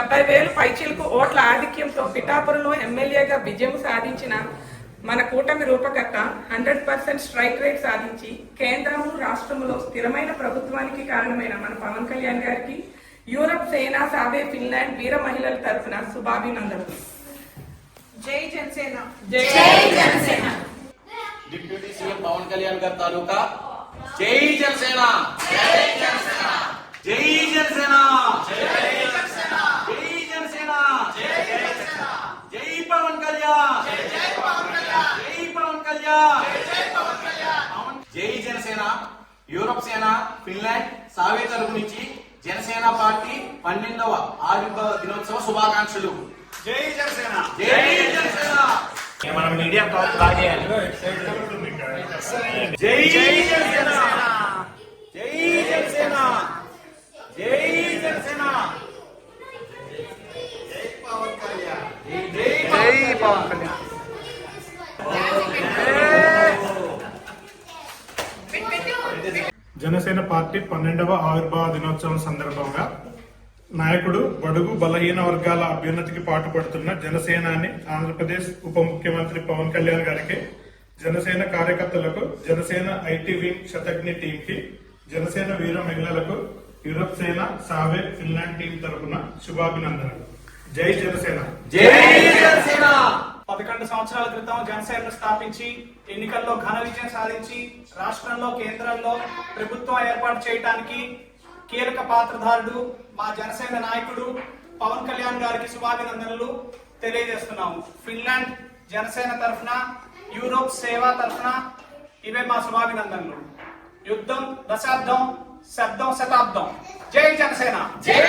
70,000 పైచిలకు ఓట్ల ఆధిక్యంతో పిఠాపురంలో ఎమ్మెల్యేగా విజయం సాధించిన మన కూటమి రూపకర్త 100% స్ట్రైక్ రేట్ సాధించి కేంద్రము రాష్ట్రంలో స్థిరమైన ప్రభుత్వానికి కారణమైన మన పవన్ కళ్యాణ్ గారికి యూరప్ సేన సావే ఫిన్లాండ్ వీర మహిళల తరఫున శుభాభినందనలు. జై జనసేన. జై జనసేన. డిప్యూటీ సీఎం పవన్ కళ్యాణ్ గారి తాలూకా జై జనసేన. జై జనసేన. జై జనసేన. జై జనసేన. జై జనసేన. జై జనసేన. జై పవన్ కళ్యాణ్. జై పవన్ కళ్యాణ్. జై పవన్ కళ్యాణ్. జై పవన్ కళ్యాణ్. జై జనసేన. యూరప్ సేన ఫిన్లాండ్ సావే తరపు నుంచి జనసేన పార్టీ 12వ ఆవిర్భావ దినోత్సవ శుభాకాంక్షలు. జై జనసేన. జై జనసేన. మనం మీడియా టాక్ లాగేయాలి. జై జనసేన. జై జనసేన. జై జనసేన. జై పవన్ కళ్యాణ్. జై పవన్ కళ్యాణ్. జనసేన పార్టీ 12వ ఆవిర్భావ దినోత్సవం సందర్భంగా నాయకుడు బడుగు బలహీన వర్గాల అభ్యున్నతికి పాటుపడుతున్న జనసేనాని ఆంధ్రప్రదేశ్ ఉప ముఖ్యమంత్రి పవన్ కళ్యాణ్ గారికి, జనసేన కార్యకర్తలకు, జనసేన ఐటీ వింగ్ శతజ్ఞి టీం కి, జనసేన వీర మహిళలకు యూరప్ సేన సావే ఫిన్లాండ్ టీం తరఫున శుభాభినందనలు. జై జనసేన. జై జనసేన. 11 సంవత్సరాల క్రితం జనసేనను స్థాపించి ఎన్నికల్లో ఘన విజయం సాధించి రాష్ట్రంలో కేంద్రంలో ప్రభుత్వం ఏర్పాటు చేయడానికి కీలక పాత్రధారుడు మా జనసేన నాయకుడు పవన్ కళ్యాణ్ గారికి శుభాభినందనలు తెలియజేస్తున్నాము. ఫిన్లాండ్ జనసేన తరఫున, యూరోప్ సేవ తరఫున ఇవే మా శుభాభినందనలు. యుద్ధం దశాబ్దం, శబ్దం శతాబ్దం. జై జనసేన. జై